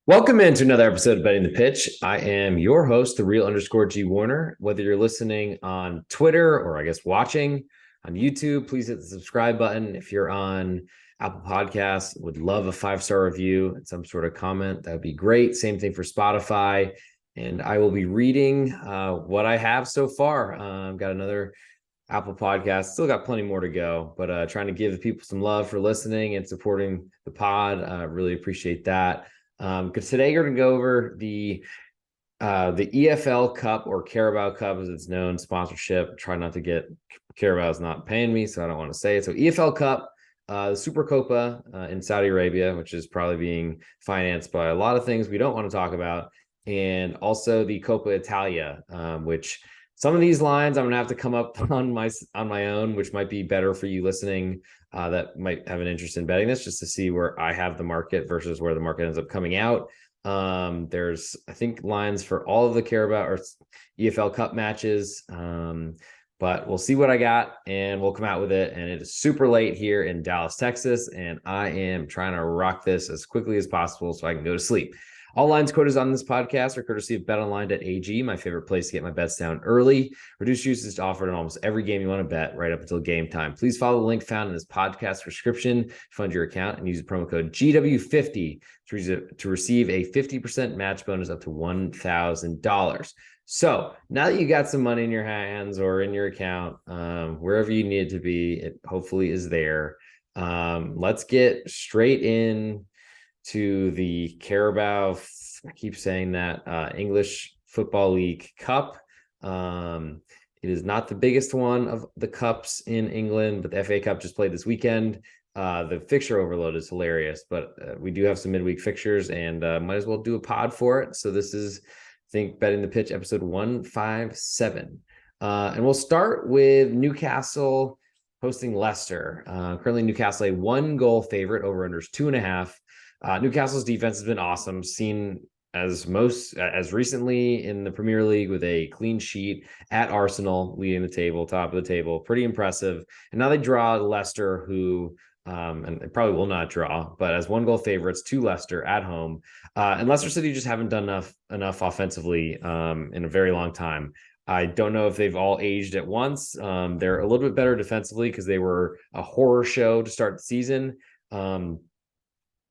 Welcome into another episode of Betting the Pitch. I am your host, the real underscore G Warner. Whether you're listening on Twitter or I guess watching on YouTube, please hit the subscribe button. If you're on Apple Podcasts, would love a 5-star review and some sort of comment. That would be great. Same thing for Spotify. And I will be reading what I have so far. I've got another Apple Podcast. Still got plenty more to go, but trying to give people some love for listening and supporting the pod. Really appreciate that. Because today we're going to go over the EFL Cup, or Carabao Cup as it's known, sponsorship. Try not to get Carabao's not paying me, so I don't want to say it. So EFL Cup, the SuperCopa in Saudi Arabia, which is probably being financed by a lot of things we don't want to talk about, and also the Coppa Italia, which some of these lines I'm going to have to come up on my own, which might be better for you listening that might have an interest in betting this, just to see where I have the market versus where the market ends up coming out. There's, I think, lines for all of the Carabao or EFL Cup matches, but we'll see what I got and we'll come out with it. And it is super late here in Dallas, Texas, and I am trying to rock this as quickly as possible so I can go to sleep. All lines quoted on this podcast are courtesy of BetOnline.ag, my favorite place to get my bets down early. Reduced usage offered in almost every game you want to bet right up until game time. Please follow the link found in this podcast description, fund your account, and use the promo code GW50 to receive a 50% match bonus up to $1,000. So now that you got some money in your hands or in your account, wherever you need it to be, it hopefully is there. Let's get straight in to the Carabao, I keep saying that, English Football League Cup. It is not the biggest one of the cups in England, but the FA Cup just played this weekend. The fixture overload is hilarious, but we do have some midweek fixtures and might as well do a pod for it. So this is, I think, Betting the Pitch episode 157. And we'll start with Newcastle hosting Leicester. Currently Newcastle a 1-goal favorite, over unders 2.5. Newcastle's defense has been awesome, seen as recently in the Premier League with a clean sheet at Arsenal, leading the table, top of the table. Pretty impressive. And now they draw Leicester, who and they probably will not draw, but as 1-goal favorites to Leicester at home. And Leicester City just haven't done enough offensively in a very long time. I don't know if they've all aged at once. They're a little bit better defensively because they were a horror show to start the season.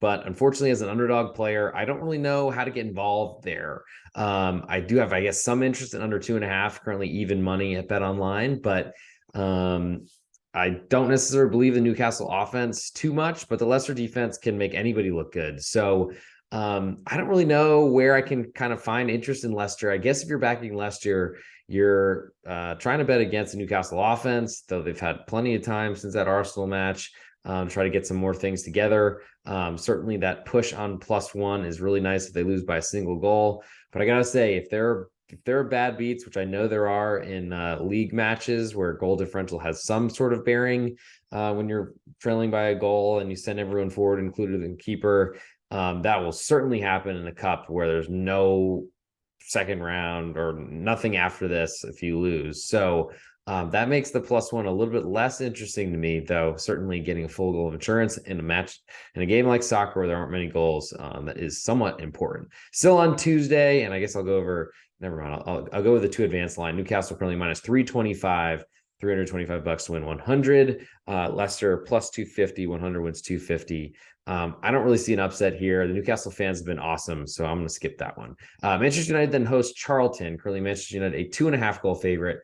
But unfortunately, as an underdog player, I don't really know how to get involved there. I do have, I guess, some interest in under 2.5, currently even money at Bet Online, but I don't necessarily believe the Newcastle offense too much, but the Leicester defense can make anybody look good. So I don't really know where I can kind of find interest in Leicester. I guess if you're backing Leicester, you're trying to bet against the Newcastle offense, though they've had plenty of time since that Arsenal match. Try to get some more things together. Certainly that push on +1 is really nice if they lose by a single goal. But I gotta say, if there are bad beats, which I know there are in league matches where goal differential has some sort of bearing when you're trailing by a goal and you send everyone forward, including the keeper, that will certainly happen in the cup where there's no second round or nothing after this if you lose. So that makes the +1 a little bit less interesting to me, though. Certainly getting a full goal of insurance in a match in a game like soccer where there aren't many goals, that is somewhat important. Still on Tuesday, and I guess I'll go over, never mind, I'll go with the 2 advanced line. Newcastle currently -325, $325 to win 100. Leicester +250, 100 wins 250. I don't really see an upset here. The Newcastle fans have been awesome, so I'm going to skip that one. Manchester United then hosts Charlton. Currently Manchester United a 2.5-goal favorite.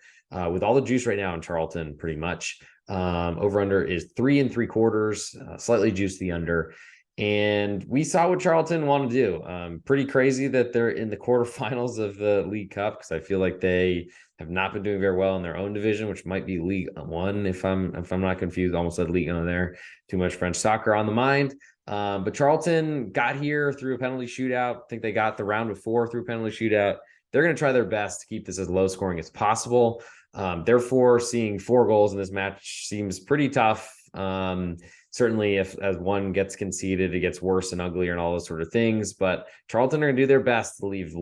With all the juice right now in Charlton, pretty much. Over under is 3 3/4, slightly juiced the under. And we saw what Charlton want to do. Pretty crazy that they're in the quarterfinals of the League Cup, because I feel like they have not been doing very well in their own division, which might be League One if I'm not confused. Almost said League One there. Too much French soccer on the mind. But Charlton got here through a penalty shootout. I think they got the round before through a penalty shootout. They're going to try their best to keep this as low scoring as possible. Therefore, seeing 4 goals in this match seems pretty tough. Certainly, if as one gets conceded, it gets worse and uglier and all those sort of things. But Charlton are going to do their best to leave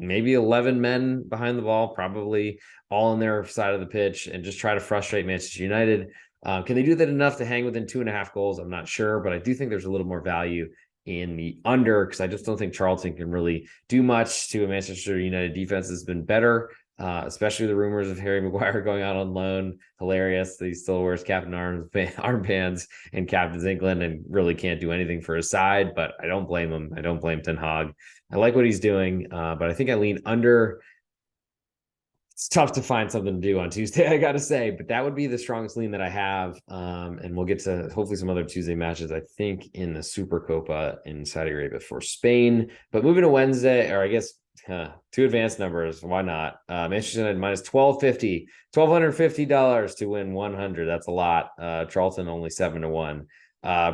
maybe 11 men behind the ball, probably all on their side of the pitch, and just try to frustrate Manchester United. Can they do that enough to hang within 2.5 goals? I'm not sure, but I do think there's a little more value in the under, because I just don't think Charlton can really do much to a Manchester United defense that's been better, especially the rumors of Harry Maguire going out on loan. Hilarious that he still wears captain armbands and captains England and really can't do anything for his side, but I don't blame him. I don't blame Ten Hag. I like what he's doing, but I think I lean under. It's tough to find something to do on Tuesday, I got to say, but that would be the strongest lean that I have. And we'll get to hopefully some other Tuesday matches, I think, in the SuperCopa in Saudi Arabia for Spain. But moving to Wednesday, or I guess two advanced numbers, why not? Manchester United minus $1,250 to win 100. That's a lot. Charlton only 7-1.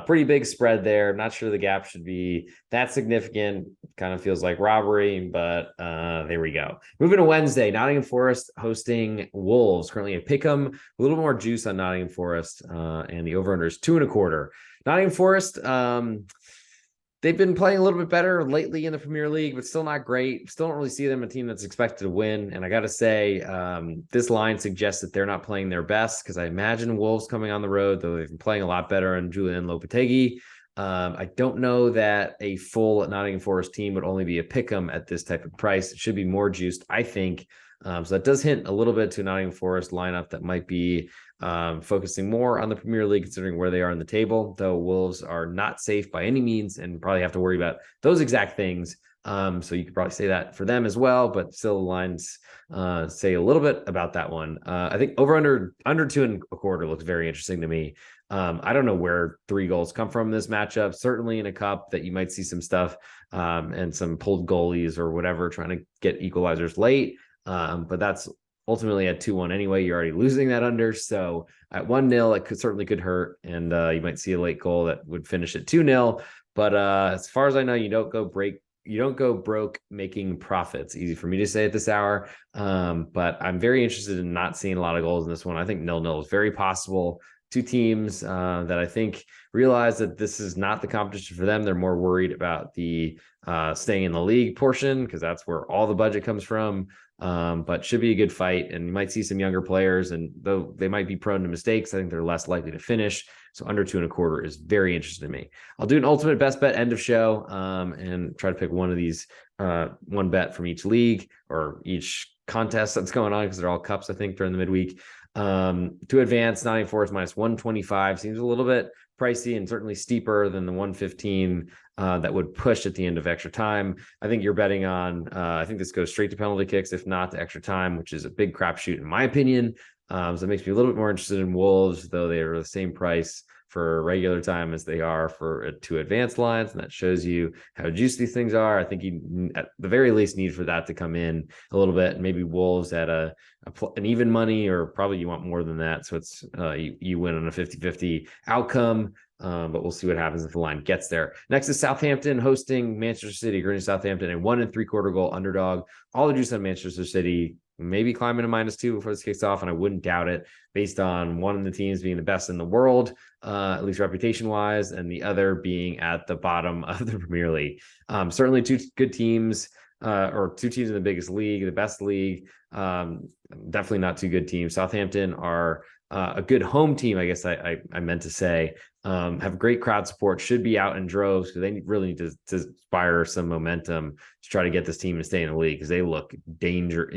Pretty big spread there. Not sure the gap should be that significant. Kind of feels like robbery, but there we go. Moving to Wednesday, Nottingham Forest hosting Wolves. Currently a pick'em. A little more juice on Nottingham Forest, and the over-under is 2.25. Nottingham Forest, they've been playing a little bit better lately in the Premier League, but still not great. Still don't really see them a team that's expected to win. And I got to say, this line suggests that they're not playing their best, because I imagine Wolves coming on the road, though they've been playing a lot better, and Julian Lopetegui. I don't know that a full Nottingham Forest team would only be a pick'em at this type of price. It should be more juiced, I think. So that does hint a little bit to a Nottingham Forest lineup that might be focusing more on the Premier League, considering where they are in the table, though Wolves are not safe by any means and probably have to worry about those exact things. So you could probably say that for them as well, but still the lines say a little bit about that one. I think over under 2.25 looks very interesting to me. I don't know where 3 goals come from in this matchup. Certainly in a cup that you might see some stuff and some pulled goalies or whatever trying to get equalizers late. But that's ultimately at 2-1 anyway. You're already losing that under. So at 1-0, it certainly could hurt. And you might see a late goal that would finish at 2-0. But as far as I know, you don't go broke making profits. Easy for me to say at this hour. But I'm very interested in not seeing a lot of goals in this one. I think 0-0 is very possible. Two teams that I think realize that this is not the competition for them. They're more worried about the staying in the league portion, because that's where all the budget comes from. But should be a good fight, and you might see some younger players, and though they might be prone to mistakes, I think they're less likely to finish. So under 2.25 is very interesting to me. I'll do an ultimate best bet end of show, and try to pick one of these, one bet from each league or each contest that's going on, because they're all cups, I think, during the midweek. To advance, Nottingham Forest minus 125 seems a little bit pricey and certainly steeper than the 115 that would push at the end of extra time. I think you're betting on, I think this goes straight to penalty kicks, if not to extra time, which is a big crapshoot in my opinion. So it makes me a little bit more interested in Wolves, though they are the same price for regular time as they are for 2 advanced lines. And that shows you how juicy these things are. I think you, at the very least, need for that to come in a little bit. Maybe Wolves at an even money, or probably you want more than that. So it's you win on a 50-50 outcome. But we'll see what happens if the line gets there. Next is Southampton hosting Manchester City. Granted, Southampton, a 1 3/4 goal underdog. All the juice on Manchester City, maybe climbing to -2 before this kicks off, and I wouldn't doubt it, based on one of the teams being the best in the world, at least reputation-wise, and the other being at the bottom of the Premier League. Certainly 2 good teams, or 2 teams in the biggest league, the best league. Definitely not 2 good teams. Southampton are a good home team, I guess I meant to say. Have great crowd support, should be out in droves, because they really need to inspire some momentum to try to get this team to stay in the league, because they look danger,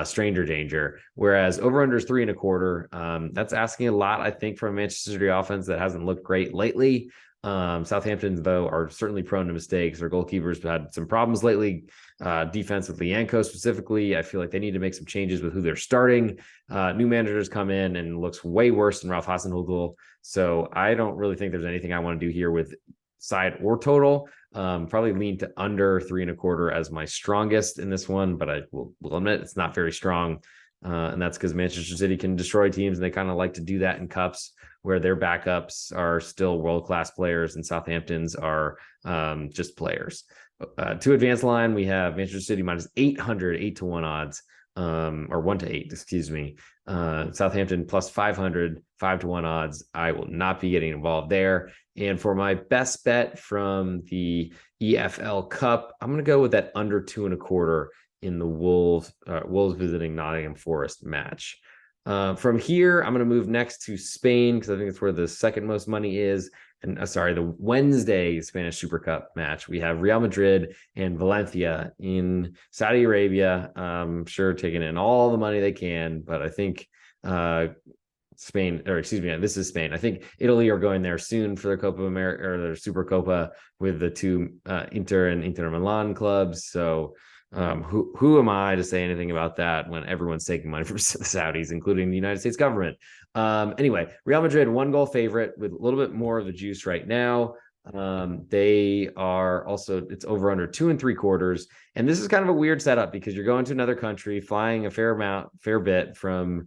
stranger danger. Whereas over under is 3.25. That's asking a lot, I think, from a Manchester City offense that hasn't looked great lately. Southampton, though, are certainly prone to mistakes. Their goalkeepers have had some problems lately, defensively, Yanko specifically. I feel like they need to make some changes with who they're starting. New managers come in and looks way worse than Ralph Hasenhüttl. So I don't really think there's anything I want to do here with side or total. Probably lean to under 3.25 as my strongest in this one, but I will admit it's not very strong. And that's because Manchester City can destroy teams, and they kind of like to do that in cups, where their backups are still world-class players and Southampton's are just players. To advance line, we have Manchester City minus 800, 8-1 odds, or 1-8, excuse me. Southampton plus 500, 5-1 odds. I will not be getting involved there. And for my best bet from the EFL Cup, I'm going to go with that under 2.25 in the Wolves visiting Nottingham Forest match. From here, I'm going to move next to Spain, because I think it's where the second most money is. the Wednesday Spanish Super Cup match. We have Real Madrid and Valencia in Saudi Arabia. I'm sure taking in all the money they can, but I think Spain, or excuse me, this is Spain. I think Italy are going there soon for their Copa America or their SuperCopa with the two Inter and Inter Milan clubs. So who am I to say anything about that when everyone's taking money from the Saudis, including the United States government? Anyway, Real Madrid, 1-goal favorite with a little bit more of the juice right now. They are also, it's over under 2 3/4. And this is kind of a weird setup because you're going to another country, flying a fair bit from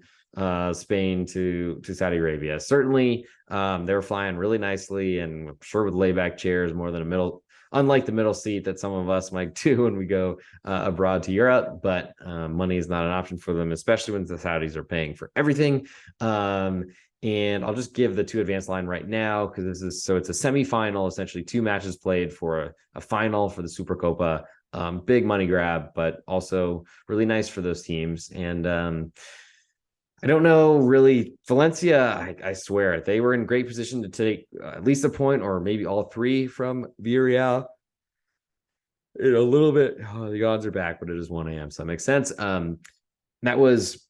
Spain to Saudi Arabia. Certainly, they were flying really nicely and I'm sure with layback chairs more than unlike the middle seat that some of us might do when we go abroad to Europe. But money is not an option for them, especially when the Saudis are paying for everything. And I'll just give the two advanced line right now because it's a semifinal, essentially 2 matches played for a final for the SuperCopa. Big money grab, but also really nice for those teams. And I don't know really. Valencia, I swear, they were in great position to take at least a point or maybe all 3 from Villarreal. A little bit, the odds are back, but it is 1 a.m. So that makes sense. That was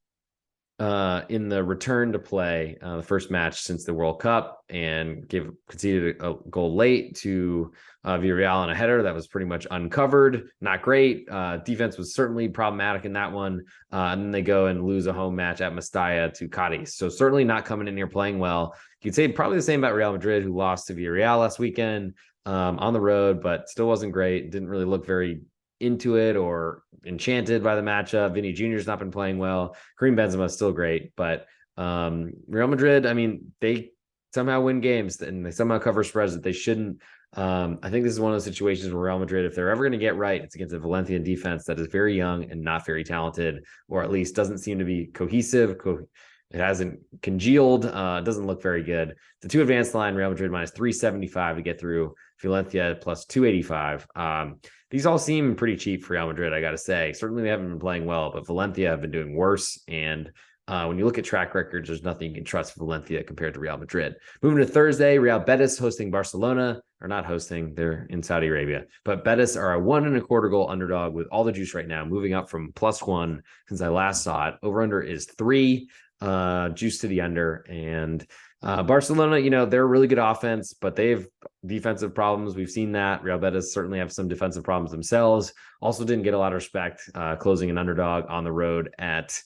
in the return to play, the first match since the World Cup, and conceded a goal late to Villarreal on a header that was pretty much uncovered. Not great. Defense was certainly problematic in that one. And then they go and lose a home match at Mestalla to Cadiz. So certainly not coming in here playing well. You'd say probably the same about Real Madrid, who lost to Villarreal last weekend on the road, but still wasn't great. Didn't really look very into it or enchanted by the matchup. Vinny Jr.'s not been playing well. Karim Benzema is still great, but Real Madrid, I mean, they somehow win games and they somehow cover spreads that they shouldn't. I think this is one of those situations where Real Madrid, if they're ever going to get right, it's against a Valencian defense that is very young and not very talented, or at least doesn't seem to be cohesive. It hasn't congealed. Doesn't look very good. The 2 advanced line, Real Madrid minus 375 to get through. Valencia plus 285. These all seem pretty cheap for Real Madrid, I got to say. Certainly they haven't been playing well, but Valencia have been doing worse. And when you look at track records, there's nothing you can trust Valencia compared to Real Madrid. Moving to Thursday, Real Betis hosting Barcelona, or not hosting, they're in Saudi Arabia. But Betis are a 1 1/4 goal underdog with all the juice right now, moving up from +1 since I last saw it. Over under is 3, juice to the under. And Barcelona, they're a really good offense, but they have defensive problems. We've seen that. Real Betis certainly have some defensive problems themselves. Also didn't get a lot of respect closing an underdog on the road at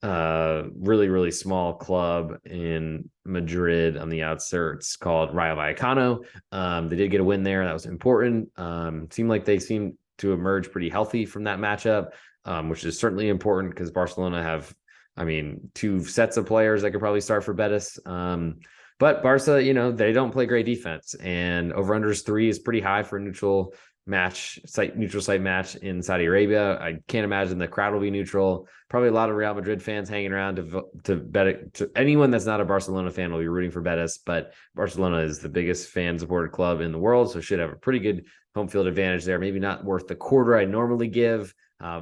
really, really small club in Madrid on the outskirts called Rayo Vallecano. They did get a win there. That was important. Seemed like they seemed to emerge pretty healthy from that matchup, which is certainly important because Barcelona have, 2 sets of players that could probably start for Betis. But Barca, they don't play great defense, and over-unders 3 is pretty high for a neutral site match in Saudi Arabia. I can't imagine the crowd will be neutral. Probably a lot of Real Madrid fans hanging around to bet it. To anyone that's not a Barcelona fan will be rooting for Betis, but Barcelona is the biggest fan-supported club in the world, so should have a pretty good home field advantage there. Maybe not worth the quarter I normally give,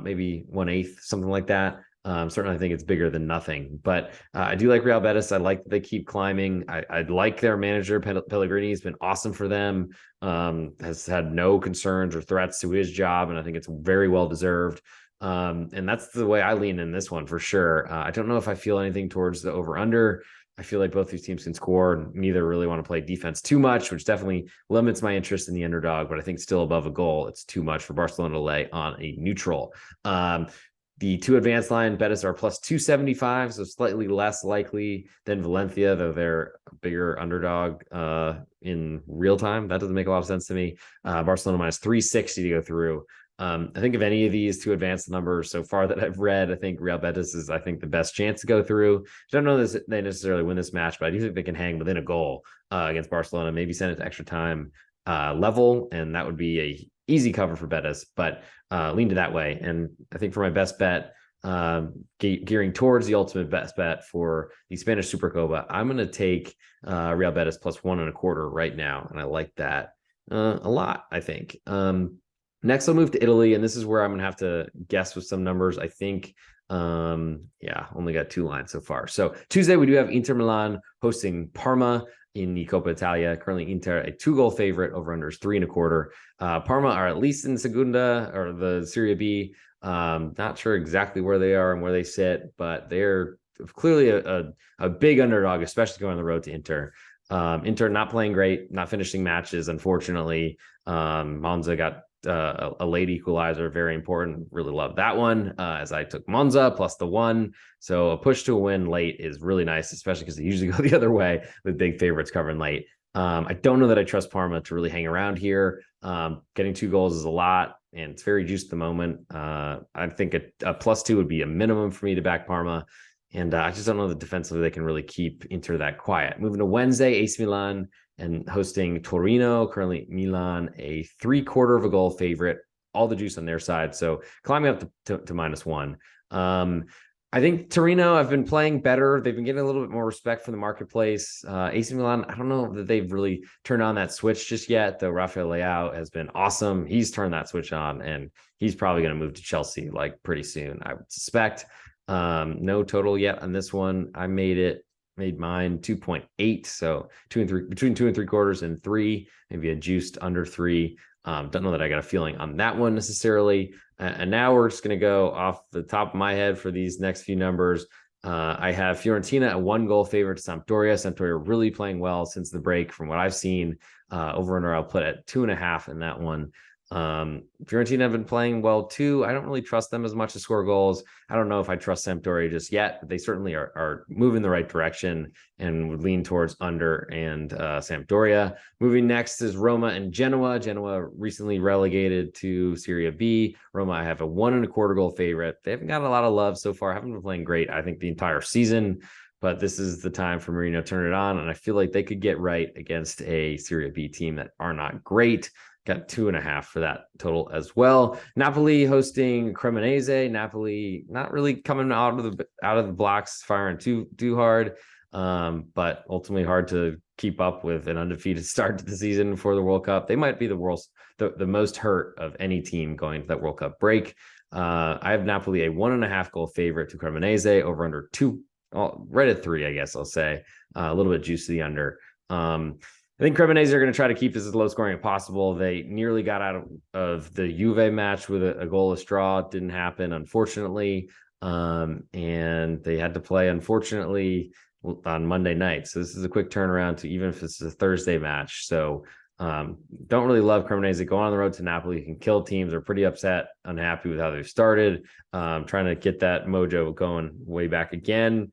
maybe 1/8, something like that. Certainly, I think it's bigger than nothing, but I do like Real Betis. I like that they keep climbing. I like their manager, Pellegrini. Has been awesome for them. Has had no concerns or threats to his job, and I think it's very well deserved. And that's the way I lean in this one for sure. I don't know if I feel anything towards the over-under. I feel like both these teams can score. Neither really want to play defense too much, which definitely limits my interest in the underdog, but I think still above a goal, it's too much for Barcelona to lay on a neutral. The 2 advanced line, Betis are plus 275, so slightly less likely than Valencia, though they're a bigger underdog in real time. That doesn't make a lot of sense to me. Barcelona minus 360 to go through. I think of any of these 2 advanced numbers so far that I've read, I think Real Betis is, the best chance to go through. I don't know that they necessarily win this match, but I do think they can hang within a goal against Barcelona, maybe send it to extra time level, and that would be a easy cover for Betis, but lean to that way. And I think for my best bet, gearing towards the ultimate best bet for the Spanish SuperCopa, I'm going to take Real Betis plus 1 1/4 right now. And I like that a lot, I think. Next, I'll move to Italy, and this is where I'm going to have to guess with some numbers. I think Yeah, only got 2 lines so far. So Tuesday, we do have Inter Milan hosting Parma in the Coppa Italia. Currently, Inter a 2-goal favorite. Over under is 3.25. Parma are at least in Segunda or the Serie B. Not sure exactly where they are and where they sit, but they're clearly a big underdog, especially going on the road to Inter. Inter not playing great, not finishing matches, unfortunately. Monza got a late equalizer, very important. Really love that one, as I took Monza plus the 1. So a push to a win late is really nice, especially because they usually go the other way with big favorites covering late. I don't know that I trust Parma to really hang around here. Getting 2 goals is a lot, and it's very juiced at the moment. I think a +2 would be a minimum for me to back Parma. And I just don't know that defensively they can really keep Inter that quiet. Moving to Wednesday, AC Milan and hosting Torino. Currently, Milan a 3/4 of a goal favorite. All the juice on their side. So climbing up to -1. I think Torino have been playing better. They've been getting a little bit more respect from the marketplace. AC Milan, I don't know that they've really turned on that switch just yet, though Rafael Leao has been awesome. He's turned that switch on, and he's probably going to move to Chelsea like pretty soon, I would suspect. No total yet on this one. I made mine 2.8. So 2 and 3, between 2 3/4 and 3, maybe a juiced under 3. Don't know that I got a feeling on that one necessarily. And now we're just going to go off the top of my head for these next few numbers. I have Fiorentina a 1-goal favorite to Sampdoria. Sampdoria really playing well since the break from what I've seen. Over under I'll put at 2.5 in that one. Fiorentina have been playing well too. I don't really trust them as much to score goals. I don't know if I trust Sampdoria just yet, but they certainly are moving the right direction and would lean towards under and Sampdoria. Moving next is Roma and Genoa. Genoa recently relegated to Serie B. Roma, I have a 1.25 goal favorite. They haven't got a lot of love so far. Haven't been playing great, I think, the entire season. But this is the time for Mourinho to turn it on, and I feel like they could get right against a Serie B team that are not great. Got 2.5 for that total as well. Napoli hosting Cremonese. Napoli not really coming out of the blocks firing too hard, but ultimately hard to keep up with an undefeated start to the season for the World Cup. They might be the most hurt of any team going to that World Cup break. I have Napoli a 1.5 goal favorite to Cremonese, over under 2, right at 3, I guess I'll say. A little bit juice to the under. I think Cremonese are going to try to keep this as low scoring as possible. They nearly got out of the Juve match with a goalless draw. It didn't happen, unfortunately. And they had to play, unfortunately, on Monday night. So this is a quick turnaround to even if it's a Thursday match. So don't really love Cremonese. Going on the road to Napoli can kill teams. They're pretty upset, unhappy with how they've started. Trying to get that mojo going way back again.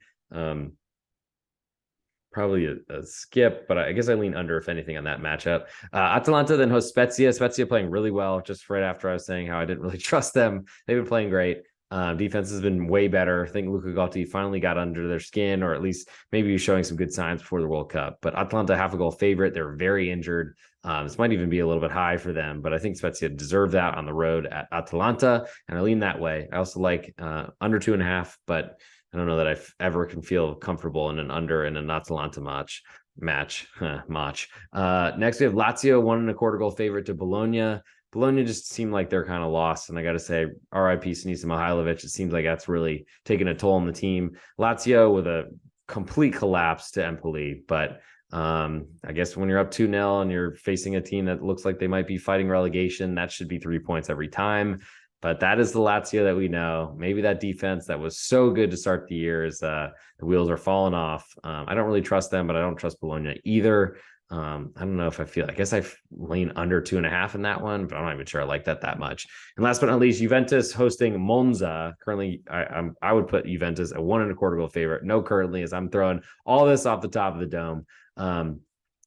Probably a skip, but I guess I lean under, if anything, on that matchup. Atalanta then hosts Spezia. Spezia playing really well, just right after I was saying how I didn't really trust them. They've been playing great. Defense has been way better. I think Luca Gotti finally got under their skin, or at least maybe he's showing some good signs before the World Cup. But Atalanta, 1/2 goal favorite. They're very injured. This might even be a little bit high for them, but I think Spezia deserve that on the road at Atalanta, and I lean that way. I also like under 2.5, but I don't know that I ever can feel comfortable in an under in an Atalanta match. Next, we have Lazio, 1.25 goal favorite to Bologna. Bologna just seemed like they're kind of lost, and I got to say, RIP Sinisa Mihailovic. It seems like that's really taking a toll on the team. Lazio with a complete collapse to Empoli, but I guess when you're up 2-0 and you're facing a team that looks like they might be fighting relegation, that should be 3 points every time. But that is the Lazio that we know. Maybe that defense that was so good to start the year is the wheels are falling off. I don't really trust them, but I don't trust Bologna either. I don't know if I guess I lean under 2.5 in that one, but I'm not even sure I like that much. And last but not least, Juventus hosting Monza. Currently, I would put Juventus a 1.25 goal favorite. No, currently, as I'm throwing all this off the top of the dome.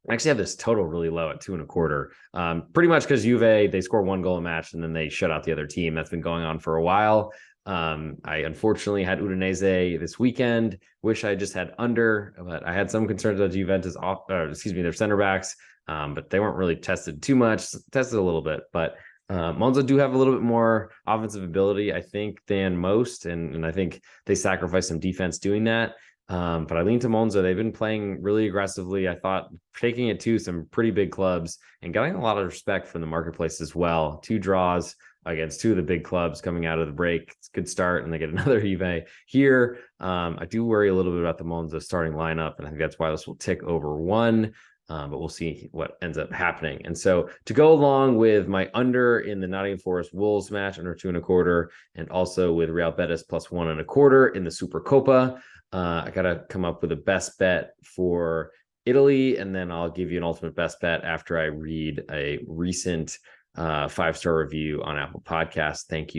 I actually have this total really low at 2.25. Pretty much because Juve, they score 1 goal a match and then they shut out the other team. That's been going on for a while. I unfortunately had Udinese this weekend. Wish I just had under, but I had some concerns about Juventus their center backs. But they weren't really tested too much. Tested a little bit, but Monza do have a little bit more offensive ability, I think, than most, and I think they sacrifice some defense doing that. But I lean to Monza. They've been playing really aggressively. I thought taking it to some pretty big clubs and getting a lot of respect from the marketplace as well. 2 draws against two of the big clubs coming out of the break. It's a good start, and they get another Juve here. I do worry a little bit about the Monza starting lineup, and I think that's why this will tick over 1. But we'll see what ends up happening. And so to go along with my under in the Nottingham Forest Wolves match, under 2.25, and also with Real Betis plus 1.25 in the SuperCopa, I got to come up with a best bet for Italy, and then I'll give you an ultimate best bet after I read a recent 5-star review on Apple Podcasts. Thank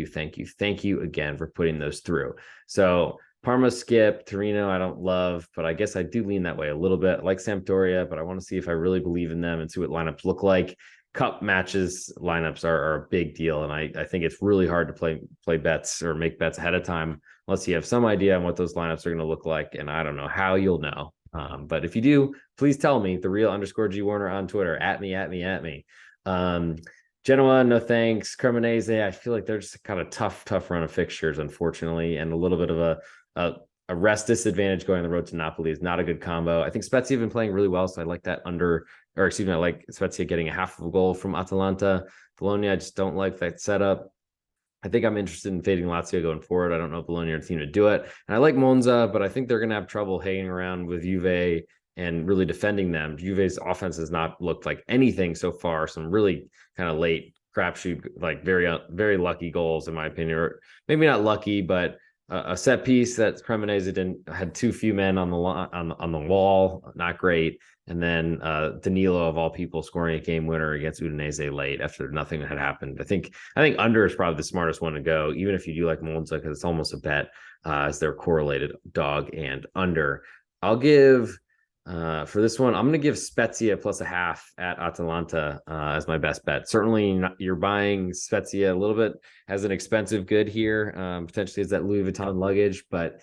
you again for putting those through. So Parma skip, Torino I don't love, but I guess I do lean that way a little bit. I like Sampdoria, but I want to see if I really believe in them and see what lineups look like. Cup matches lineups are a big deal, and I think it's really hard to play bets or make bets ahead of time unless you have some idea on what those lineups are going to look like, and I don't know how you'll know. But if you do, please tell me, the real _G Warner on Twitter, at me. Genoa, no thanks. Cremonese, I feel like they're just kind of tough run of fixtures, unfortunately, and a little bit of a rest disadvantage going on the road to Napoli is not a good combo. I think Spezia have been playing really well, so I like that I like Spezia getting a half of a goal from Atalanta. Bologna, I just don't like that setup. I think I'm interested in fading Lazio going forward. I don't know if Bologna are the team to do it. And I like Monza, but I think they're going to have trouble hanging around with Juve and really defending them. Juve's offense has not looked like anything so far. Some really kind of late crapshoot, like very lucky goals, in my opinion, or maybe not lucky, but a set piece that Cremonese had too few men on the wall, not great. And then Danilo, of all people, scoring a game winner against Udinese late after nothing had happened. I think under is probably the smartest one to go, even if you do like Monza, because it's almost a bet as they're correlated, dog and under. I'll give for this one, I'm going to give Spezia plus 0.5 at Atalanta as my best bet. Certainly, you're buying Spezia a little bit as an expensive good here, potentially as that Louis Vuitton luggage, but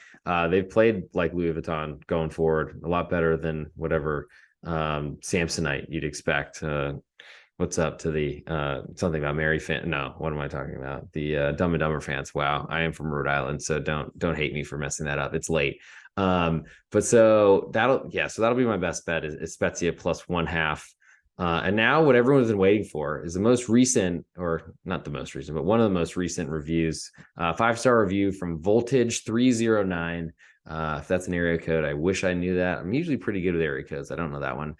they've played like Louis Vuitton going forward, a lot better than whatever Samsonite you'd expect. What's up to the something about Mary fan? No, what am I talking about? The Dumb and Dumber fans. Wow, I am from Rhode Island, so don't hate me for messing that up. It's late. But so that'll be my best bet is Spezia plus 1.5. And now what everyone's been waiting for is the most recent, or not the most recent, but one of the most recent reviews, 5-star review from Voltage 309. If that's an area code, I wish I knew that. I'm usually pretty good with area codes. I don't know that one.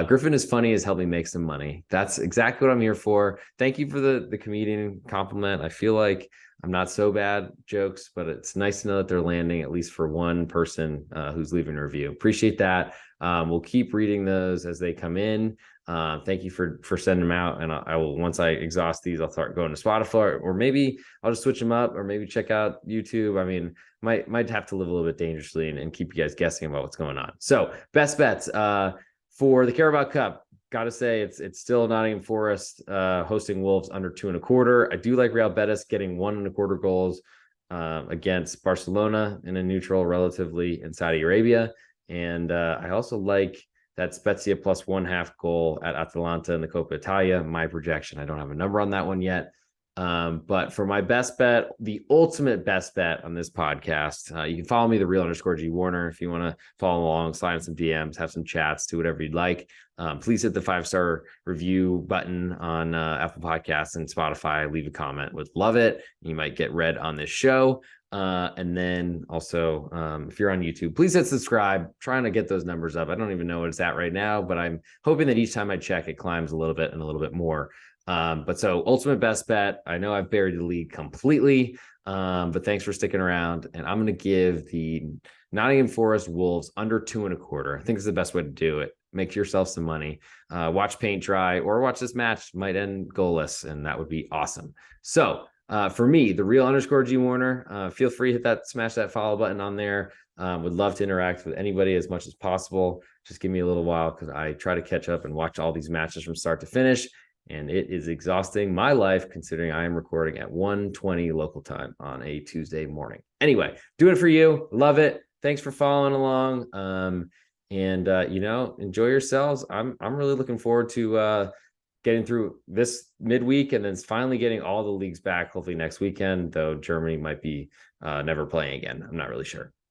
Griffin is funny has helped me make some money. That's exactly what I'm here for. Thank you for the comedian compliment. I feel like I'm not so bad jokes, but it's nice to know that they're landing, at least for one person who's leaving a review. Appreciate that. We'll keep reading those as they come in. Thank you for sending them out. And I will, once I exhaust these, I'll start going to Spotify, or maybe I'll just switch them up, or maybe check out YouTube. I mean, might have to live a little bit dangerously and keep you guys guessing about what's going on. So best bets for the Carabao Cup. Got to say, it's still Nottingham Forest hosting Wolves under 2.25. I do like Real Betis getting 1.25 goals against Barcelona in a neutral relatively in Saudi Arabia. And I also like that Spezia plus 1.5 goal at Atalanta in the Coppa Italia. My projection, I don't have a number on that one yet. But for my best bet, the ultimate best bet on this podcast, you can follow me, the real _G Warner. If you want to follow along, slide in some DMs, have some chats, do whatever you'd like. Please hit the 5-star review button on Apple Podcasts and Spotify. Leave a comment. Would love it. You might get read on this show. And then also, if you're on YouTube, please hit subscribe. Trying to get those numbers up. I don't even know what it's at right now, but I'm hoping that each time I check, it climbs a little bit and a little bit more. But so ultimate best bet. I know I've buried the league completely, but thanks for sticking around. And I'm going to give the Nottingham Forest Wolves under 2.25. I think it's the best way to do it. Make yourself some money. Watch paint dry, or watch this match. Might end goalless, and that would be awesome. So for me, the real _G Warner, feel free to smash that follow button on there. Would love to interact with anybody as much as possible. Just give me a little while, because I try to catch up and watch all these matches from start to finish. And it is exhausting my life, considering I am recording at 1:20 local time on a Tuesday morning. Anyway, doing it for you. Love it. Thanks for following along. Enjoy yourselves. I'm really looking forward to getting through this midweek, and then finally getting all the leagues back, hopefully next weekend, though Germany might be never playing again. I'm not really sure.